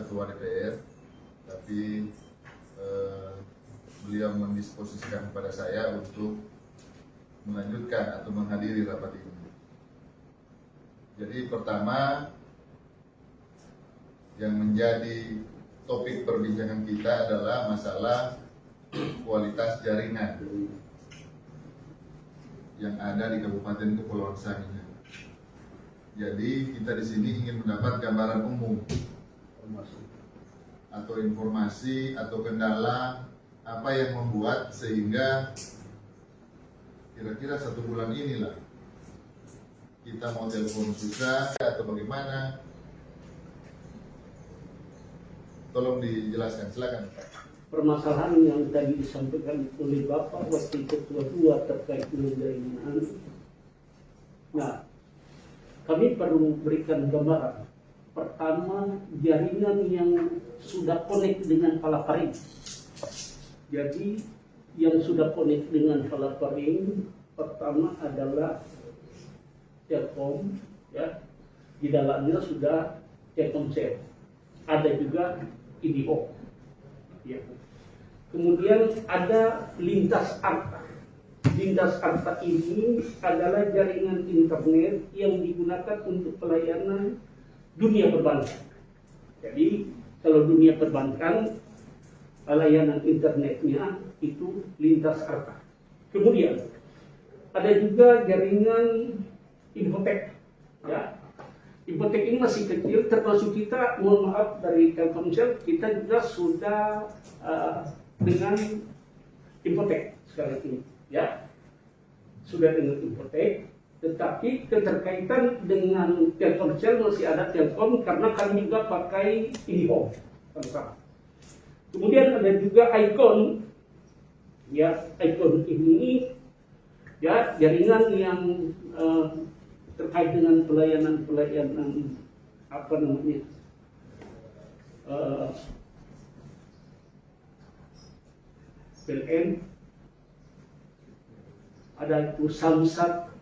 Ketua DPR, tapi beliau mendisposisikan kepada saya untuk melanjutkan atau menghadiri rapat ini. Jadi pertama yang menjadi topik perbincangan kita adalah masalah kualitas jaringan yang ada di Kabupaten Kepulauan Sangihe. Jadi kita di sini ingin mendapat gambaran umum atau informasi atau kendala apa yang membuat sehingga kira-kira 1 bulan inilah kita mau telepon susah atau bagaimana. Tolong dijelaskan, silakan Pak. Permasalahan yang tadi disampaikan oleh Bapak Wakil Ketua 2 terkait dengan jaringan. Nah, kami perlu berikan gambaran. Pertama, jaringan yang sudah connect dengan Palaparing. Jadi, yang sudah connect dengan Palaparing pertama adalah Telkom, ya. Di dalamnya sudah Telkomsel. Ada juga IDO. Ya. Kemudian ada lintas arta. Lintas arta ini adalah jaringan internet yang digunakan untuk pelayanan dunia perbankan. Jadi kalau dunia perbankan, layanan internetnya itu lintas arta. Kemudian ada juga jaringan infotek. Ya. Infotek ini masih kecil, termasuk kita, mohon maaf dari Telkomsel, kita juga sudah dengan infotek sekarang ini. Ya, sudah dengan infotek, tetapi keterkaitan dengan Telkomsel masih ada Telkom karena kami juga pakai IndiHome sama-sama. Kemudian ada juga Icon, ya Icon ini ya jaringan yang terkait dengan pelayanan apa namanya PLN, ada itu Samsat,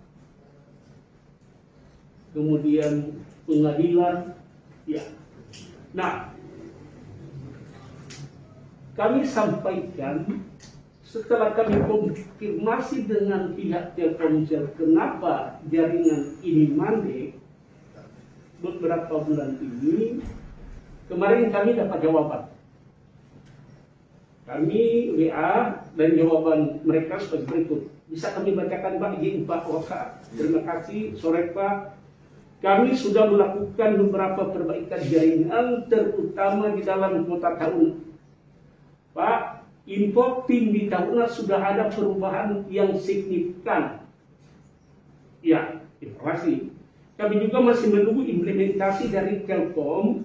kemudian pengadilan, ya. Nah, kami sampaikan setelah kami konfirmasi dengan pihak Telkomsel kenapa jaringan ini mandek beberapa bulan ini, kemarin kami dapat jawaban. Kami WA dan jawaban mereka sebagai berikut. Bisa kami bacakan Pak, izin Pak Waka. Terima kasih, sore Pak. Kami sudah melakukan beberapa perbaikan jaringan terutama di dalam kota Tahuna. Pak, info tim di Tahuna sudah ada perubahan yang signifikan. Ya, informasi. Kami juga masih menunggu implementasi dari Telkom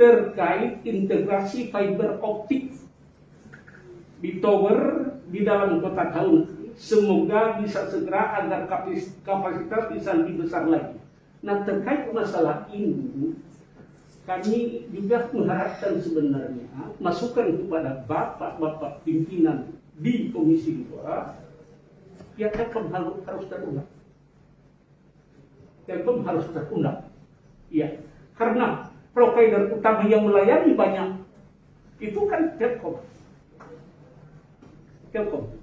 terkait integrasi fiber optik di tower di dalam kota Tahuna. Semoga bisa segera agar kapasitas bisa lebih besar lagi. Nah, terkait masalah ini, kami juga mengharapkan sebenarnya masukan kepada bapak-bapak pimpinan di Komisi 2, ya Telkom harus terundang. Telkom harus terundang. Ya, karena provider utama yang melayani banyak itu kan Telkom.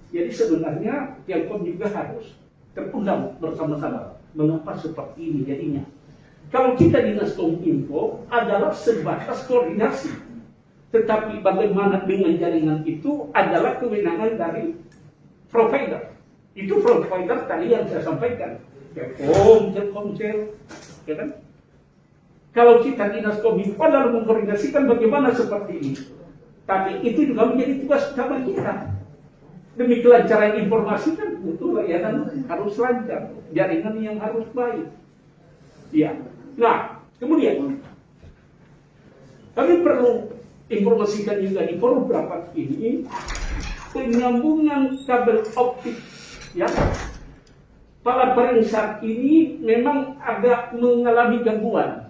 Jadi sebenarnya Telkom juga harus terundang bersama-sama. Mengapa seperti ini jadinya? Kalau kita Dinas Kominfo adalah sebatas koordinasi, tetapi bagaimana dengan jaringan itu adalah kewenangan dari provider. Itu provider tadi yang saya sampaikan, Telkom, Telkomsel, ya kan? Kalau kita Dinas Kominfo adalah mengkoordinasikan bagaimana seperti ini, tapi itu juga menjadi tugas utama kita. Demi kelancaran informasi kan butuh layanan harus lancar, jaringan yang harus baik. Ya. Nah, kemudian kami perlu informasikan juga di forum rapat ini penyambungan kabel optik, ya. Palaparing saat ini memang agak mengalami gangguan,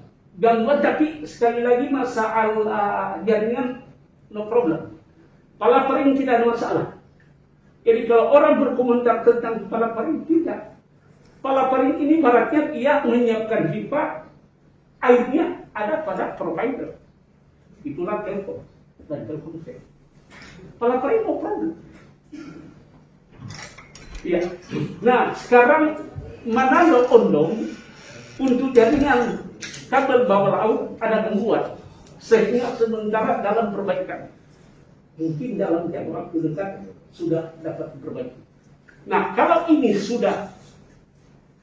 tapi sekali lagi masalah jaringan no problem. Palaparing tidak ada masalah. Jadi kalau orang berkomentar tentang Palaparing, tidak. Palaparing ini baratnya ia menyiapkan pipa, airnya ada pada provider. itulah Telkom dan Telkomsel. Pelapor no problem. Ya. Nah, sekarang Manado Ondong untuk jaringan kabel bawah laut ada gangguan, sehingga sementara dalam perbaikan. Mungkin dalam jangka waktu dekat sudah dapat diperbaiki. Nah, kalau ini sudah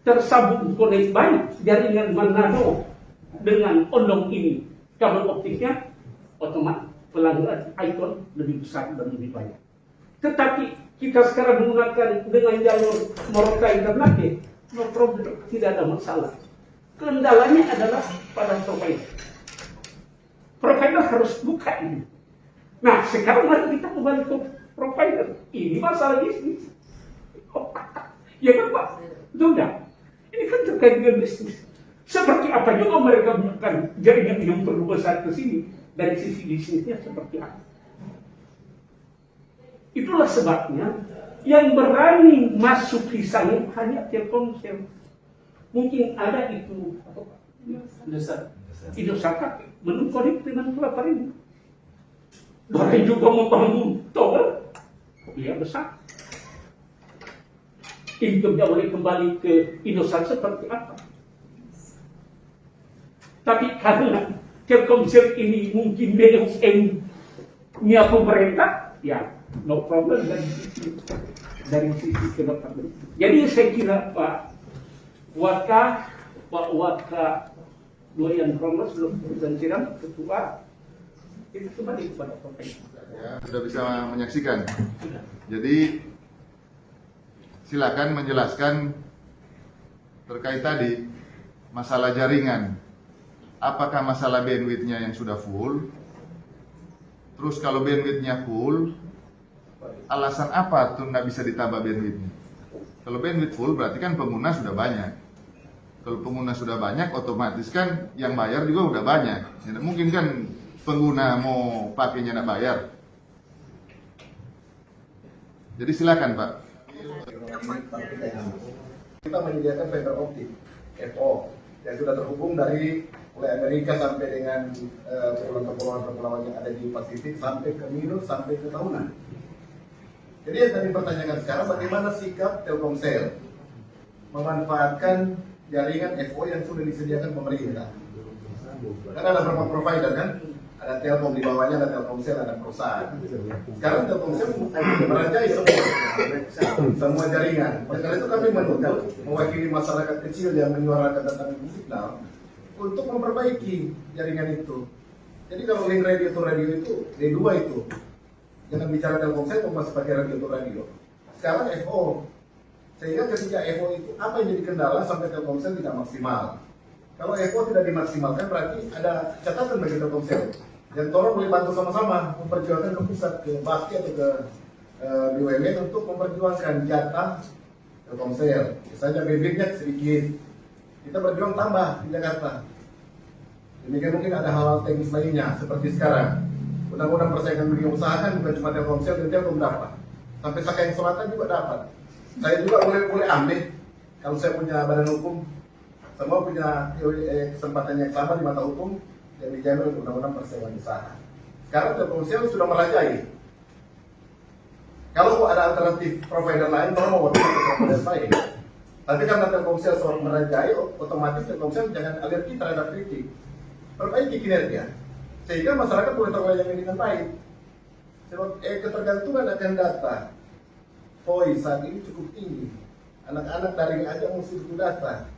tersambung konek baik jaringan Manado dengan Ondong ini, kabel optiknya otomatis pelanggan ikon lebih besar dan lebih banyak. Tetapi kita sekarang menggunakan dengan jalur Morotai dan Nake, no problem, tidak ada masalah. Kendalanya adalah pada provider. Provider harus buka ini. Nah, sekarang mari kita kembali ke provider. Ini masalah bisnis. Ya kan Pak? Sudah. Ini kan terkait dengan bisnis. Seperti apa juga mereka bukan jaringan yang perlu besar ke sini. Dari sisi bisnisnya seperti apa. Itulah sebabnya yang berani masuk di sana hanya Telkomsel. Mungkin ada itu Indosat belum konek dengan pelapor ini. Bahkan juga membangun tower, dia besar. Income-nya boleh kembali ke Indosat seperti apa? Tapi karena Telkomsel ini mungkin BUMN-nya pemerintah, ya no problem dari sisi kedokteran. Jadi saya kira Pak Waka Doyan Kongres dan Siram Ketua itu kembali kepada profesi. Ya, sudah bisa menyaksikan. Jadi silakan menjelaskan terkait tadi masalah jaringan. Apakah masalah bandwidth-nya yang sudah full? Terus kalau bandwidth-nya full, alasan apa tuh nggak bisa ditambah bandwidth-nya? Kalau bandwidth full berarti kan pengguna sudah banyak. Kalau pengguna sudah banyak, otomatis kan yang bayar juga udah banyak. Tidak mungkin kan pengguna mau pakainya nggak bayar. Jadi silakan Pak. Kita menyediakan fiber optik FO yang sudah terhubung dari mulai Amerika sampai dengan kepulauan-kepulauan yang ada di Pasifik sampai ke Minus sampai ke Tahunan. Jadi yang tadi pertanyakan sekarang bagaimana sikap Telkomsel memanfaatkan jaringan FO yang sudah disediakan pemerintah. Karena ada beberapa provider kan, ada Telkom di bawahnya, ada Telkomsel, ada perusahaan. Sekarang Telkomsel merajai semua jaringan. Oleh karena itu kami menuntut mewakili masyarakat kecil yang menyuarakan tentang signal untuk memperbaiki jaringan itu. Jadi kalau link radio itu D2 itu, jangan bicara Telkomsel masih pakai radio to radio. Sekarang FO, sehingga ketika FO itu apa yang jadi kendala sampai Telkomsel tidak maksimal. Kalau FO tidak dimaksimalkan berarti ada catatan bagi Telkomsel. Dan tolong boleh bantu sama-sama memperjuangkan ke pusat, ke Bakti atau ke BUMN untuk memperjuangkan jatah Telkomsel. Misalnya bibitnya sedikit, kita berjuang tambah di Jakarta. Demikian mungkin ada hal-hal teknis lainnya seperti sekarang. Undang-undang persaingan dunia usaha kan bukan cuma Telkomsel dan Telkom dapat. Sampai Sakaing Selatan juga dapat. Saya juga boleh ambil kalau saya punya badan hukum. Semua punya kesempatan yang sama di mata hukum yang dijamin oleh undang-undang persaingan usaha. Sekarang Telkomsel sudah merajai. Kalau ada alternatif provider lain, tolong mau provider lain. Tapi karena Telkomsel sudah merajai, otomatis Telkomsel jangan alergi terhadap kritik. Perbaiki kinerja, sehingga masyarakat boleh terlayani dengan baik. Sebab ketergantungan akan data voice saat ini cukup tinggi. Anak-anak daring aja mesti butuh data.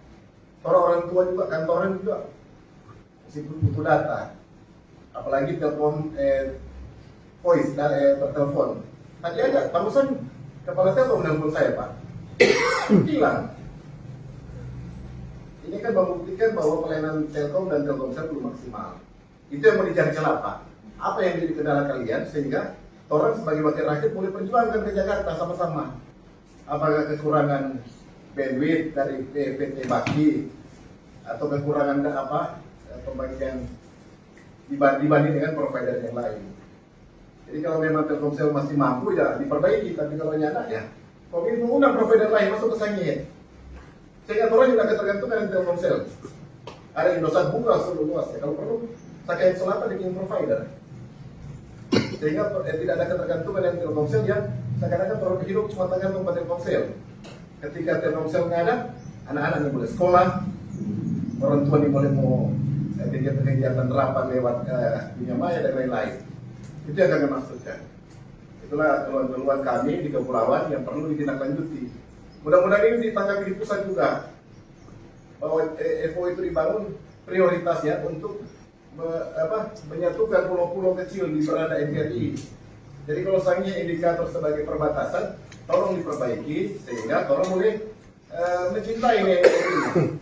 Orang tua juga, kantoran juga mesti butuh data. Apalagi telepon voice dari bertelepon. Tadi aja, barusan kepala Telkom menelpon saya Pak. Hilang. Ini kan membuktikan bahwa pelayanan Telkom dan Telkomsel belum maksimal. Itu yang mau dicari celah Pak. Apa yang jadi kendala kalian sehingga orang sebagai wakil rakyat boleh perjuangkan ke Jakarta sama-sama. Apakah kekurangan bandwidth dari PT Bakti atau kekurangan pembagian dibanding dengan provider yang lain. Jadi kalau memang Telkomsel masih mampu ya diperbaiki, tapi kalau nyata ya Kominfo undang provider lain masuk ke sangit. Sehingga orang juga ketergantungan dengan Telkomsel. Ada Indosat buka seluruh luas ya, kalau perlu Sakit Selatan bikin provider. Sehingga tidak ada ketergantungan yang Telkomsel yang seakan-akan produk hidup cuma tergantung pada Telkomsel. Ketika Telkomsel nggak ada, anak-anak boleh sekolah, orang tua boleh mau kegiatan rapat lewat dunia maya dan lain-lain. Itu yang kami maksudkan. Itulah keluhan-keluhan kami di kepulauan yang perlu ditindaklanjuti. Mudah-mudahan ini ditanggapi di pusat juga, bahwa FO itu dibangun prioritasnya untuk menyatukan pulau-pulau kecil di berada NKRI. Jadi kalau seandainya indikator sebagai perbatasan, tolong diperbaiki sehingga tolong boleh mencintai NKRI.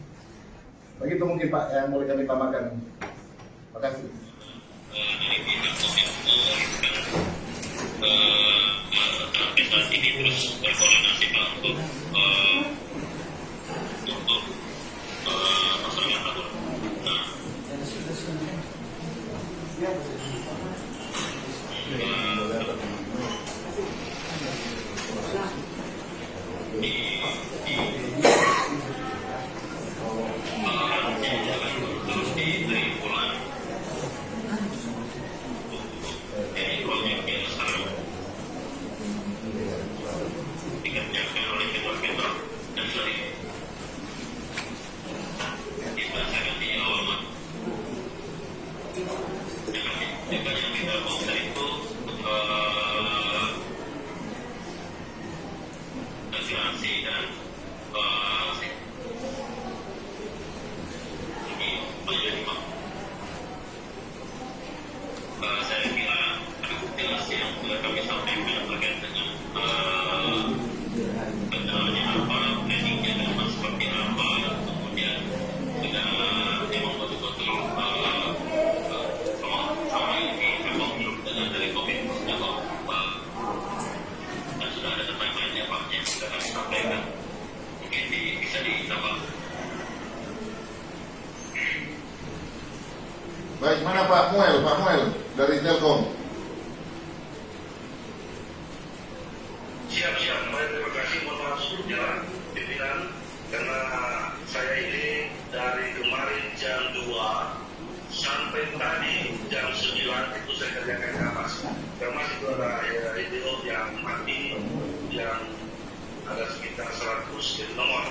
Begitu mungkin Pak yang boleh kami tambahkan. Terima kasih. Sampai saat ini terus berkoordinasi Pak untuk masyarakat Tabur. Nah, terus diberi pola. Ini proyek yang sekarang dikerjakan oleh kedua Pemprov dan selanjutnya kita sangat dihormat. Juga yang kita bongkar itu asuransi dan ini menjadi saya kira jelas yang sudah kami sampaikan terkait dengan kendalanya apa, planningnya dan seperti apa, kemudian sudah memang betul-betul sama ini memang belum dengan dari komitmennya Pak, dan sudah ada timeline-nya Pak yang sudah kami sampaikan, mungkin bisa ditambah. Baik, mana Pak Muel dari Telkom? Siap, baik, terima kasih. Mohon maaf sebelumnya pimpinan, karena saya ini dari kemarin jam 2 sampai tadi jam 9 itu saya kerjakan ke atas. Termasuk itu ada radio yang mati, yang ada sekitar 100 nomor.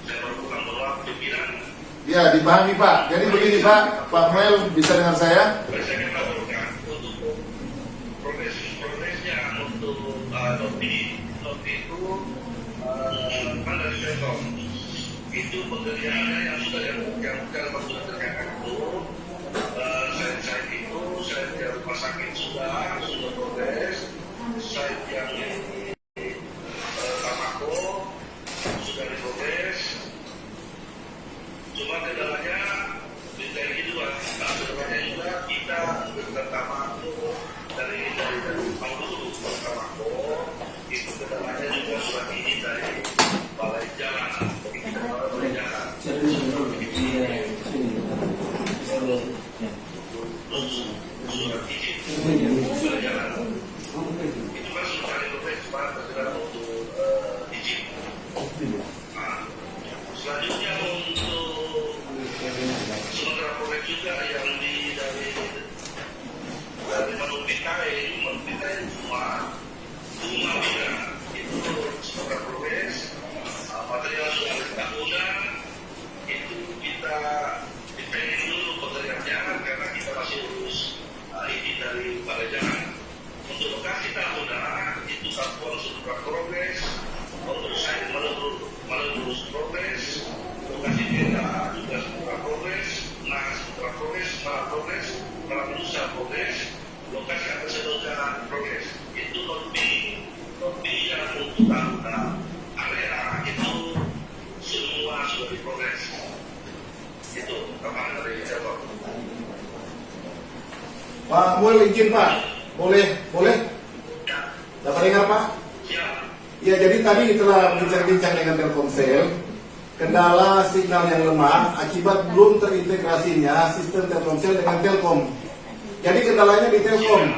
Saya baru pulang berlaku pimpinan. Ya, dipahami Pak. Jadi begini Pak Muel bisa dengar saya? Saya akan laporkan untuk progresnya untuk noti itu kan dari Telkom itu pekerjaannya yang sudah yang sudah terkait itu saya itu saya di rumah sakit sudah progres, saya yang Tamako sudah diprogres. Cuma kendalanya dari dua, kendalanya juga kita pertama itu dari Paulu pertama itu kendalanya juga surat ini dari balai jalan, kita balai jalan. Surat izin balai jalan itu kan sudah diprogres, cuma terkena untuk izin. Nah, selanjutnya untuk Sumatera Provinsi juga yang dari Manungpitai semua beda itu Sumatera Provinsi material soal tahunan itu kita dipending dulu pekerjaannya karena kita masih urus ini dari Balai Jalan. Untuk lokasi tahunan itu Satuan Sumatera Provinsi untuk saya menurut progres lokasi kita juga Sumatera Progres, Sumatera Progres, Nusa Progres, lokasi atas jalan Progres. Itu lebih yang untuk tahunan area itu semua sudah diprogres. Itu kapan dari Telkom. Pak Muel izin Pak, boleh? Ya. Dapat dengar Pak? Siap. Ya, jadi tadi telah bincang-bincang dengan Telkomsel. Kendala signal yang lemah akibat belum terintegrasinya sistem Telkomsel dengan Telkom. Jadi kendalanya di Telkom.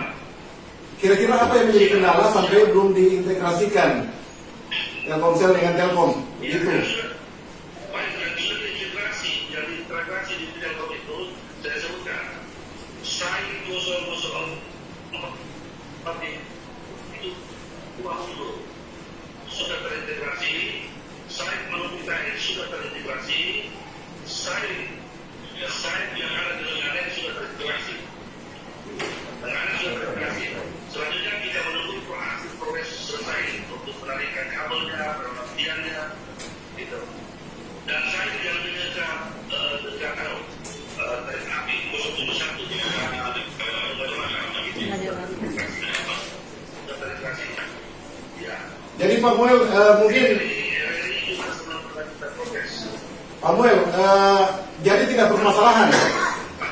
Kira-kira apa yang menjadi kendala sampai belum diintegrasikan Telkomsel dengan Telkom? Gitu. Baik, yang sudah integrasi di Telkom itu saya sebutkan. soal tapi itu uang dulu sudah terintegrasi, saya menurut saya sudah terintegrasi, saya yang ada di Lenganen sudah terintegrasi. Lenganen sudah terintegrasi. Selanjutnya kita menunggu proses selesai untuk penarikan kabelnya, pemakaiannya, gitu. Dan saya tidak mendengar dekat tarik api 071 Jadi Pak Muel, mungkin Pak Muel, jadi tidak permasalahan,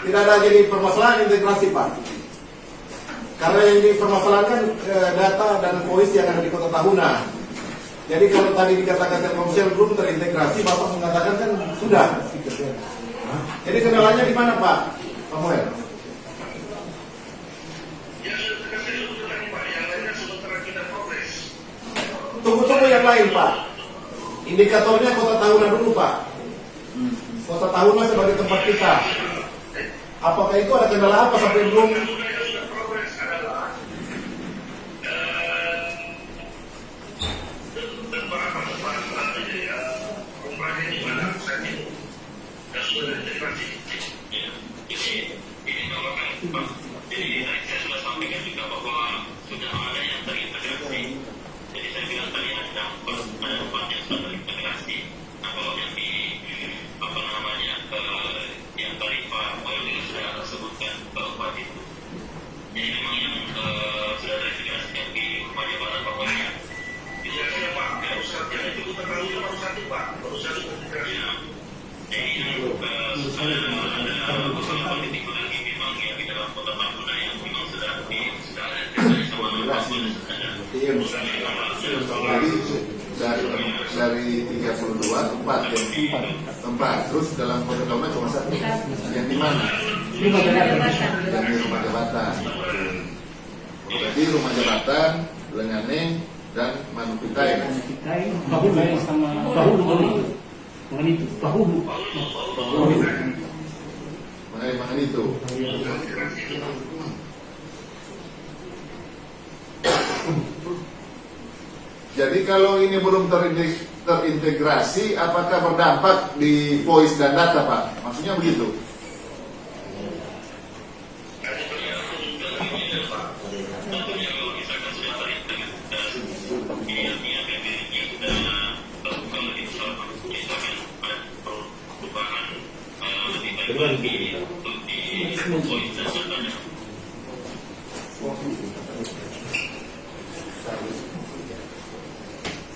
tidak ada jadi permasalahan integrasi Pak. Karena yang dipermasalahkan data dan voice yang ada di Kota Tahuna. Jadi kalau tadi dikatakan Telkomsel belum terintegrasi, Bapak mengatakan kan sudah. Jadi kendalanya di mana Pak Muel? Tunggu yang lain Pak. Indikatornya Kota Tahuna dulu Pak. Kota Tahuna sebagai tempat kita. Apakah itu ada kendala apa sampai belum? Jadi saya sudah sampaikan juga bahwa sudah ada yang terintegrasi. Jadi saya bilang tadi ada tempat yang sudah terintegrasi. Nah kalau yang di apa namanya yang tadi Pak Boy juga sudah sebutkan keempat itu. Jadi memang yang sudah terintegrasi yang di rumah jabatan Pak Boy ya. Jadi saya Pak, kalau saat yang itu kita tahu baru satu Pak, baru satu terintegrasi. Jadi ada beberapa titik lagi memang yang di dalam Kota Tahuna yang memang sudah ada dari 32 tempat terus dalam Kota Tahuna cuma satu yang di mana? Yang di rumah jabatan. Jadi rumah jabatan, Lenganen dan Manupitai. Bahu sama bahu itu bahu mengenai itu. Jadi kalau ini belum terintegrasi, apakah berdampak di voice dan data Pak? Maksudnya begitu?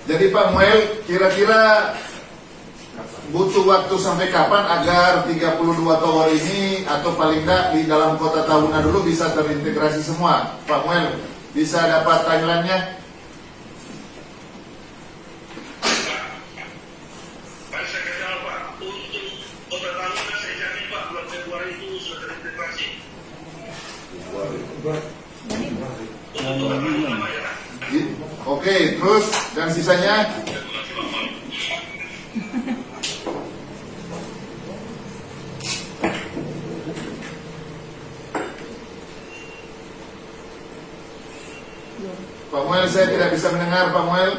Jadi Pak Muel, kira-kira butuh waktu sampai kapan agar 32 tower ini atau paling tidak di dalam Kota Tahuna dulu bisa terintegrasi semua? Pak Muel, bisa dapat timeline-nya? Oke, terus dan sisanya? Pak Muel, saya tidak bisa mendengar Pak Muel.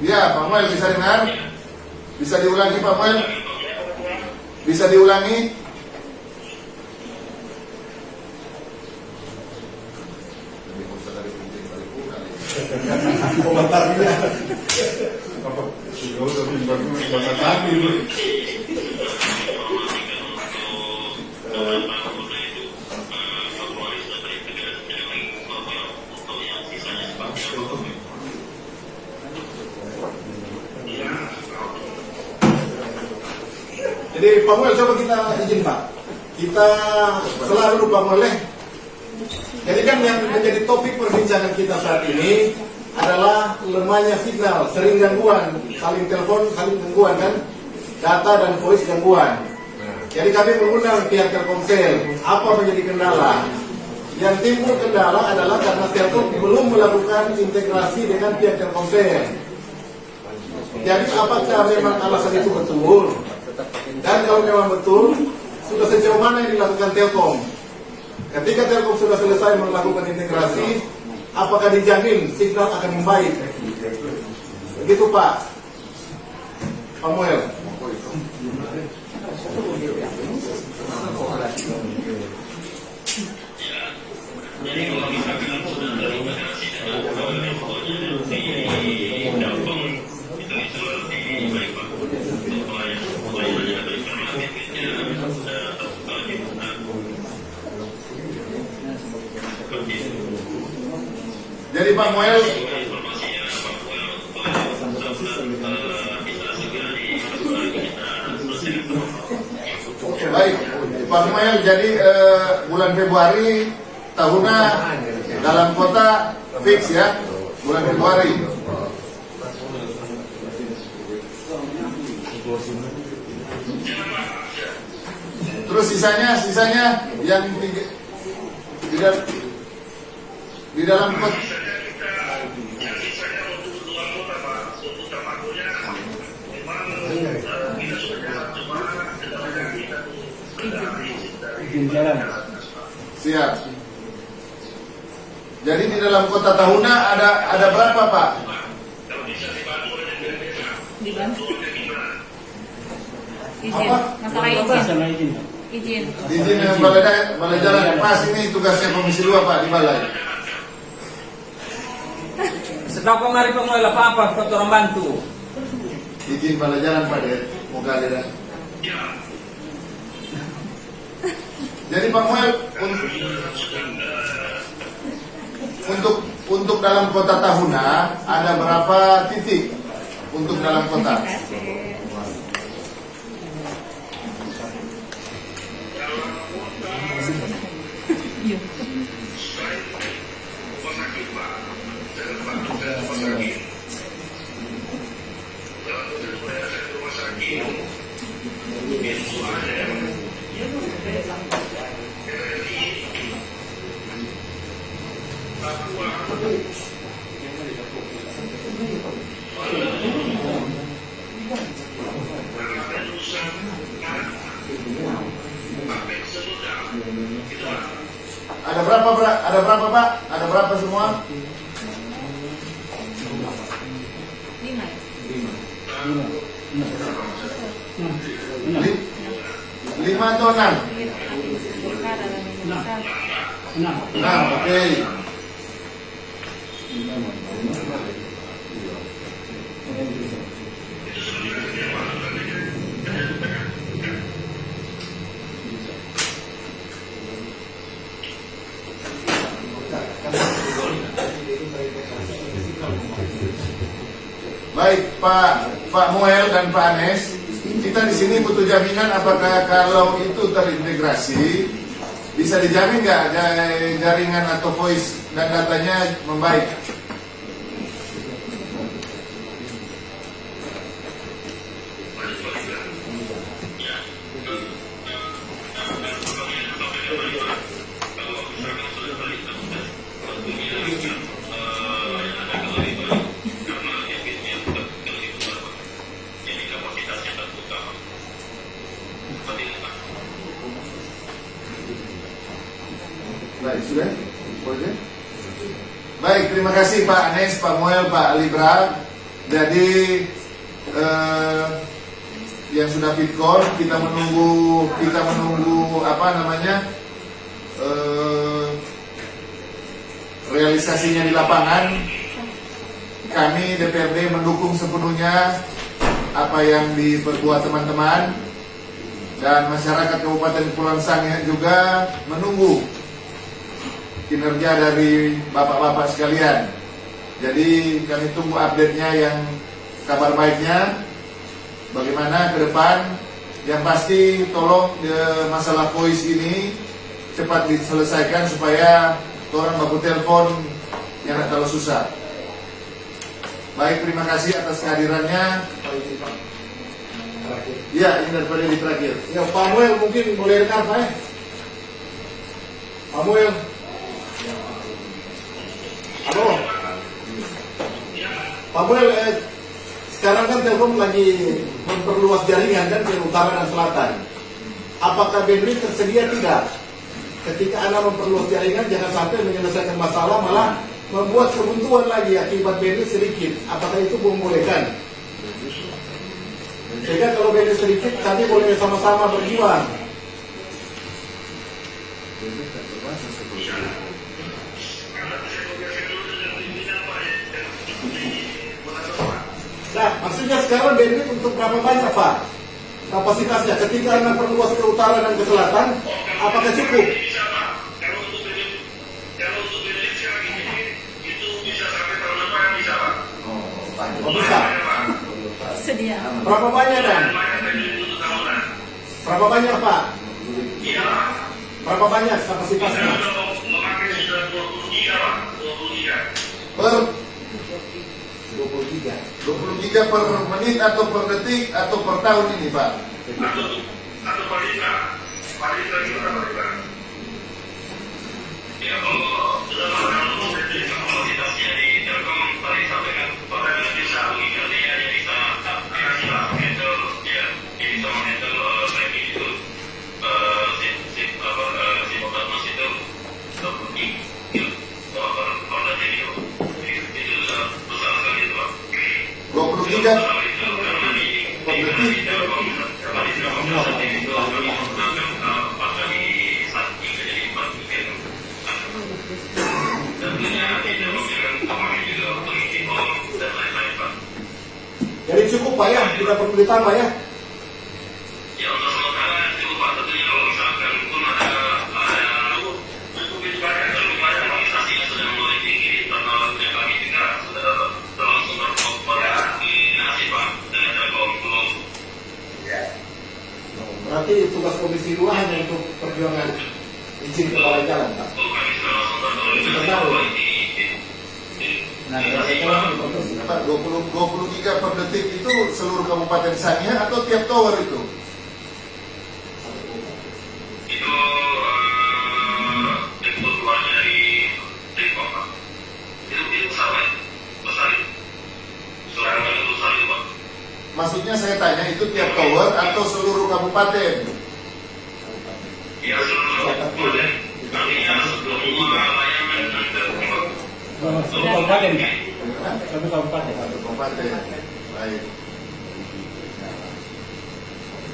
Ya, Pak Muel bisa dengar? Bisa diulangi Pak Muel? Bisa diulangi? Komentarnya. Jadi Pak Muel, coba kita izin Pak, kita selalu Pak Muel. Jadi kan yang menjadi topik perbincangan kita saat ini adalah lemahnya signal, sering gangguan, saling telepon, saling gangguan kan, data dan voice gangguan. Jadi kami mengundang pihak Telkomsel, apa menjadi kendala? Yang timbul kendala adalah karena Telkom belum melakukan integrasi dengan pihak Telkomsel. Jadi apakah memang alasan itu betul? Dan kalau memang betul, sudah sejauh mana yang dilakukan Telkom? Ketika Telkom sudah selesai melakukan integrasi, apakah dijamin signal akan membaik? Begitu Pak Samuel. Jadi Pak Muel, baik Pak Muel, jadi bulan Februari tahunnya dalam kota fix ya, bulan Februari. Terus sisanya yang di dalam kota. Siap. Jadi di dalam kota Tahuna ada berapa Pak? Dibantu. Izin, Apa? masalah izin. Izin. Izin dengan balai jalan. Pas ini tugasnya Komisi 2 Pak di balai. Setelah kemarin pengelola apa untuk orang bantu. Izin balai jalan Pak Ded. Moga ada. Jadi Pak Muel, untuk dalam kota Tahuna ada berapa titik untuk dalam kota? Ada berapa Pak? Ada berapa semua? 5 atau 6? 6, oke. Baik Pak Muel dan Pak Anes, kita di sini butuh jaminan apakah kalau itu terintegrasi bisa dijamin nggak jaringan atau voice dan datanya membaik? Baik, sudah? Boleh? Baik, terima kasih Pak Anes, Pak Muel, Pak Libra. Jadi yang sudah fit call, kita menunggu apa namanya realisasinya di lapangan. Kami DPRD mendukung sepenuhnya apa yang diperbuat teman-teman, dan masyarakat Kabupaten Kepulauan Sangihe juga menunggu kinerja dari bapak-bapak sekalian. Jadi kami tunggu update-nya, yang kabar baiknya bagaimana ke depan. Yang pasti tolong masalah voice ini cepat diselesaikan supaya orang baku telepon yang tidak terlalu susah. Baik, terima kasih atas kehadirannya. Ya, ini daripada di terakhir. Ya, Pak Muel mungkin boleh rekam Pak. Pak Muel. Halo. Pak Muel, sekarang kan Telkom lagi memperluas jaringan kan ke utara dan selatan. Apakah bandwidth tersedia tidak? Ketika Anda memperluas jaringan, jangan sampai menyelesaikan masalah malah membuat kebuntuan lagi akibat bandwidth sedikit. Apakah itu membolehkan? Sehingga kalau bandwidth sedikit, kami boleh sama-sama berjuang. Nah, maksudnya sekarang bandwidth untuk berapa banyak, Pak? Kapasitasnya ketika Anda perluas ke utara dan ke selatan, apakah cukup? Bisa Pak, kalau untuk BDC sekarang ini itu bisa sampai tahun depan bisa Pak. Oh, bisa. Sedia. Berapa banyak dan? Untuk tahunan. Berapa banyak, Pak? Iya. Berapa banyak kapasitasnya? Saya sudah memakai sudah 20 giga Pak, 20 giga. Per 23. 20 giga per menit atau per detik atau per tahun ini, Pak? Atau Palitra juga Palitra. Ya kalau sudah kalau kapasitasnya di Telkom tadi sampaikan pada bisa mengikat dia bisa handle ya bisa handle baik itu si obat itu kalau jadi itu besar sekali itu Pak. 20 giga per detik. Jadi cukup, Pak ya? Tidak perlu ditambah ya? Ya untuk sementara cukup Pak, tentunya kalau misalkan pun ada cukup banyak organisasinya sudah mulai tinggi karena kami juga sudah langsung berkoordinasi Pak dengan Telkom belum. Berarti tugas Komisi 2 hanya untuk perjuangan izin kepala jalan, Pak. Kami sudah langsung berkoordinasi. Nah, kalau Pak, 20 giga per detik itu seluruh kabupaten Sanya atau tiap tower itu? Itu keluar dari Telkom Pak. Itu besar besar itu besar itu Pak. Maksudnya saya tanya itu tiap tower atau seluruh kabupaten? Ya seluruh kabupaten. Artinya semua layanan Telkom. Satu kabupaten, Pak. Satu kabupaten. Satu kabupaten. Baik.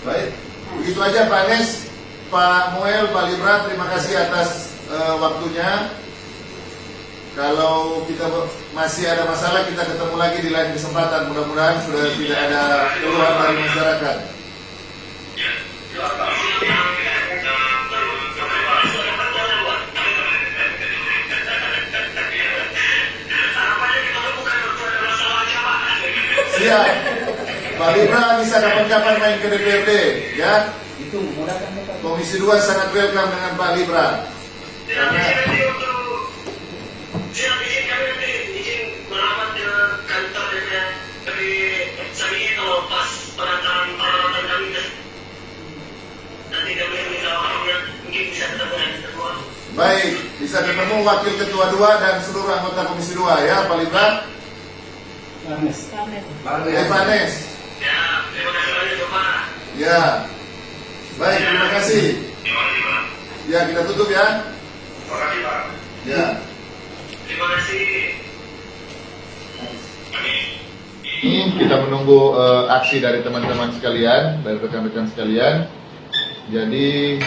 Baik. Begitu aja Pak Anes, Pak Muel, Pak Libra, terima kasih atas waktunya. Kalau kita masih ada masalah, kita ketemu lagi di lain kesempatan. Mudah-mudahan sudah tidak ada keluhan dari masyarakat. Siap. Pak Libra bisa kapan-kapan main ke DPRD, ya. Komisi 2 sangat welcome dengan Pak Libra. Siap izin kami nanti izin merapat ke kantor DPR dari Sami kalau pas penandatangan peralatan kami nanti kami minta waktunya mungkin bisa ketemu dengan ketua. Baik, bisa ketemu Wakil Ketua 2 dan seluruh anggota Komisi 2 ya Pak Libra. Rames. Pak Anes. Ya, terima kasih banyak Pak. Ya. Baik, terima kasih. Terima kasih Pak. Ya, kita tutup ya. Terima kasih Pak. Ya. Terima kasih. Amin. Kita menunggu aksi dari teman-teman sekalian, dari rekan-rekan sekalian. Jadi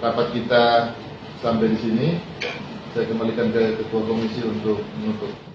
rapat kita sampai di sini. Saya kembalikan ke Ketua Komisi untuk menutup.